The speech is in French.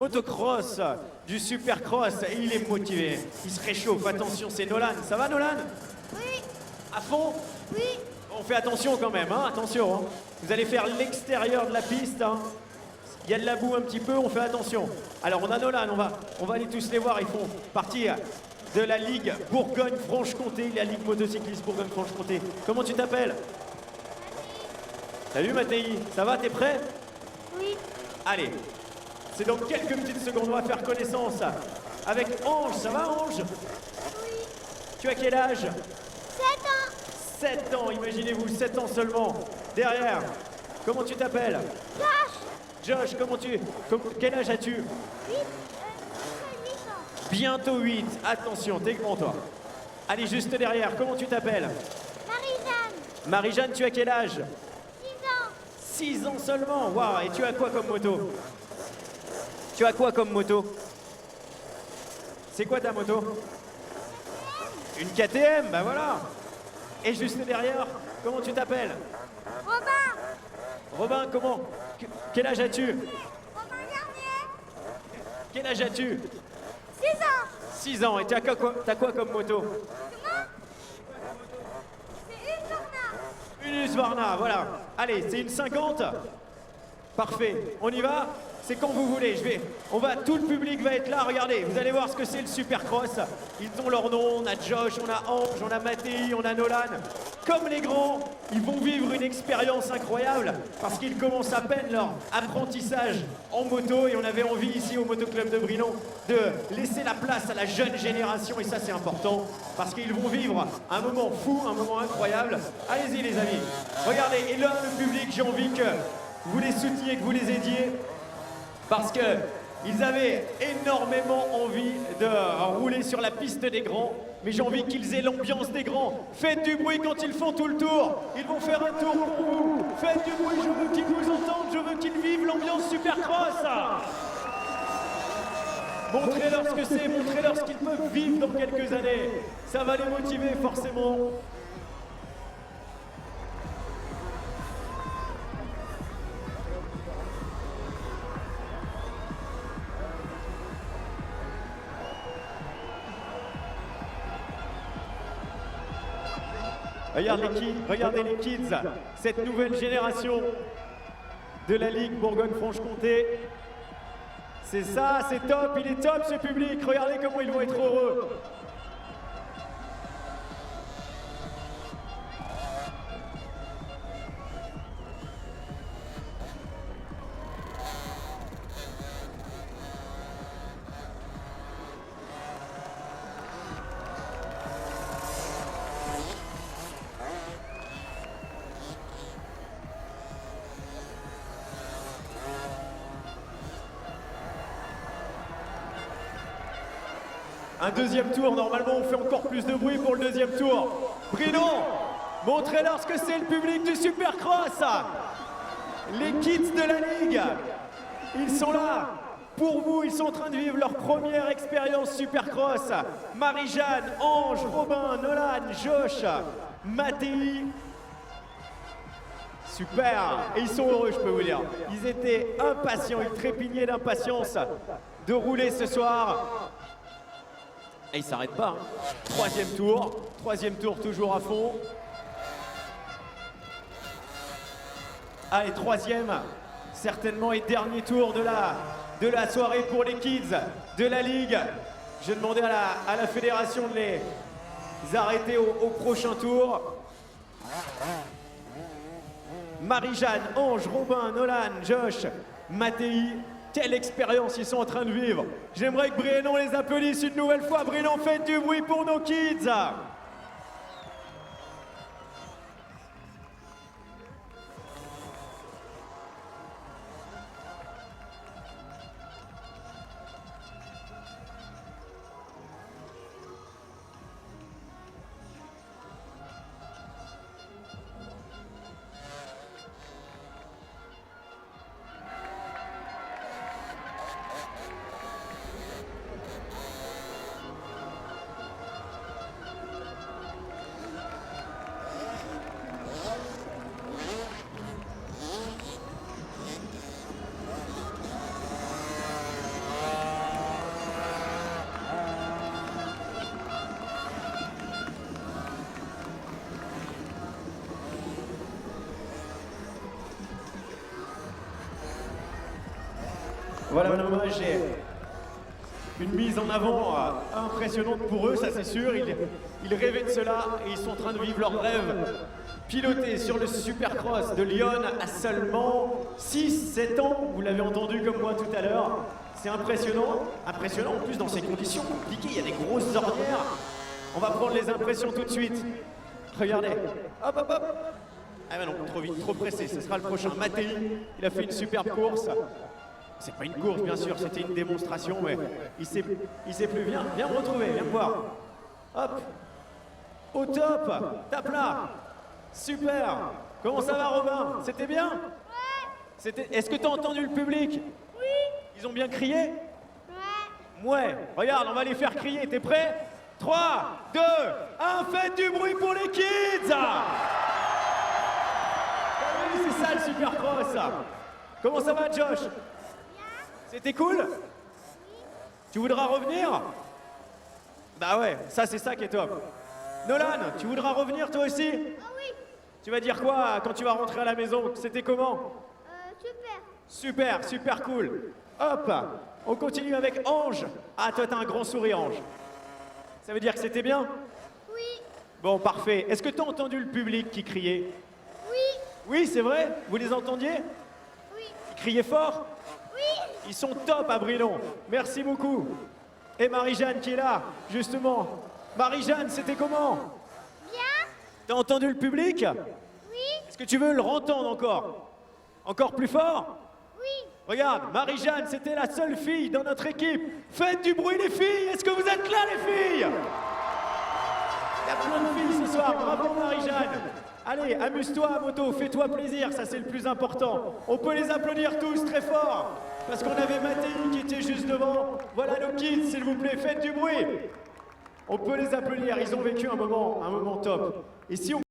Motocross, du supercross, et il est motivé, il se réchauffe, attention c'est Nolan, ça va Nolan? Oui. À fond? Oui. On fait attention quand même, hein, attention, hein. Vous allez faire l'extérieur de la piste, hein. Il y a de la boue un petit peu, on fait attention. Alors on a Nolan, on va aller tous les voir, ils font partie de la Ligue Bourgogne-Franche-Comté, la Ligue motocycliste Bourgogne-Franche-Comté. Comment tu t'appelles? Salut Mathéi, ça va, t'es prêt? Oui. Allez, c'est dans quelques petites secondes, on va faire connaissance avec Ange. Ça va Ange? Oui. Tu as quel âge? 7 ans. 7 ans, imaginez-vous, 7 ans seulement. Derrière, comment tu t'appelles? Josh. Josh, quel âge as-tu? 8. 8 ans. Bientôt 8, attention, t'es grand toi. Allez, juste derrière, comment tu t'appelles? Marie-Jeanne. Marie-Jeanne, tu as quel âge? 6 ans. 6 ans seulement, waouh, et tu as quoi comme moto? Tu as quoi comme moto? C'est quoi ta moto? Une KTM, bah voilà. Et juste derrière, comment tu t'appelles? Robin. Robin, quel âge as-tu? Robin Garnier. Quel âge as-tu? 6 ans. 6 ans, et t'as quoi comme moto? Comment? C'est une Husqvarna. Une Husqvarna, voilà. Allez, c'est une 50? Parfait, on y va? C'est quand vous voulez, tout le public va être là, regardez, vous allez voir ce que c'est le Supercross. Ils ont leur nom, on a Josh, on a Ange, on a Mathéi, on a Nolan. Comme les grands, ils vont vivre une expérience incroyable parce qu'ils commencent à peine leur apprentissage en moto et on avait envie ici au Motoclub de Brinon de laisser la place à la jeune génération et ça c'est important parce qu'ils vont vivre un moment fou, un moment incroyable. Allez-y les amis, regardez, et là le public, j'ai envie que vous les souteniez, que vous les aidiez. Parce qu'ils avaient énormément envie de rouler sur la piste des grands, mais j'ai envie qu'ils aient l'ambiance des grands. Faites du bruit quand ils font tout le tour. Ils vont faire un tour pour vous. Faites du bruit, je veux qu'ils vous entendent, je veux qu'ils vivent l'ambiance Supercross. Montrez-leur ce que c'est, montrez-leur ce qu'ils peuvent vivre dans quelques années. Ça va les motiver forcément. Regardez les kids, cette nouvelle génération de la Ligue Bourgogne-Franche-Comté. C'est ça, c'est top, il est top ce public, regardez comment ils vont être heureux. Un deuxième tour, normalement on fait encore plus de bruit pour le deuxième tour. Brinon, montrez-leur ce que c'est le public du Supercross. Les kids de la Ligue, ils sont là pour vous, ils sont en train de vivre leur première expérience Supercross. Marie-Jeanne, Ange, Robin, Nolan, Josh, Mathéi. Super, et ils sont heureux je peux vous dire. Ils étaient impatients, ils trépignaient d'impatience de rouler ce soir. Et il s'arrête pas. Hein. Troisième tour toujours à fond. Allez, troisième, certainement et dernier tour de la soirée pour les kids de la Ligue. Je vais demander à la fédération de les arrêter au prochain tour. Marie-Jeanne, Ange, Robin, Nolan, Josh, Mathéi. Quelle expérience ils sont en train de vivre. J'aimerais que Brinon les applaudisse une nouvelle fois. Brinon, faites du bruit pour nos kids. Voilà un hommage et une mise en avant impressionnante pour eux, ça c'est sûr. Ils rêvaient de cela et ils sont en train de vivre leur rêve. Piloter sur le Supercross de Lyon à seulement 6-7 ans, vous l'avez entendu comme moi tout à l'heure. C'est impressionnant, impressionnant en plus dans ces conditions compliquées, il y a des grosses ornières. On va prendre les impressions tout de suite. Regardez, hop hop hop. Ah ben non, trop vite, trop pressé, ce sera le prochain. Mattei, il a fait une superbe course. C'est pas une course bien sûr, c'était une démonstration, mais il sait plus. Viens me retrouver, viens me voir. Hop, au top, tape là. Super. Comment ça va Robin? C'était bien? Ouais. Est-ce que t'as entendu le public? Oui. Ils ont bien crié? Ouais. Ouais. Regarde, on va les faire crier. T'es prêt? 3, 2, 1, faites du bruit pour les kids! Oui, c'est ça le Supercross. Comment ça va Josh? Bien. C'était cool? Tu voudras revenir? Bah ouais, ça c'est ça qui est top. Nolan, tu voudras revenir toi aussi? Ah oui. Tu vas dire quoi quand tu vas rentrer à la maison? C'était comment? Super. Super cool. Hop, on continue avec Ange. Ah, toi t'as un grand sourire Ange. Ça veut dire que c'était bien? Oui. Bon, parfait. Est-ce que t'as entendu le public qui criait? Oui. Oui, c'est vrai? Vous les entendiez? Oui. Ils criaient fort? Oui. Ils sont top à Brilon. Merci beaucoup. Et Marie-Jeanne qui est là, justement. Marie-Jeanne, c'était comment? Bien. T'as entendu le public? Oui. Est-ce que tu veux le entendre encore? Encore plus fort? Oui. Regarde, Marie-Jeanne, c'était la seule fille dans notre équipe. Faites du bruit les filles. Est-ce que vous êtes là les filles? Il y a plein de filles ce soir. Bravo Marie-Jeanne. Allez, amuse-toi à moto, fais-toi plaisir, ça c'est le plus important. On peut les applaudir tous très fort, parce qu'on avait Mattei qui était juste devant. Voilà nos kids, s'il vous plaît, faites du bruit. On peut les applaudir, ils ont vécu un moment top. Et si on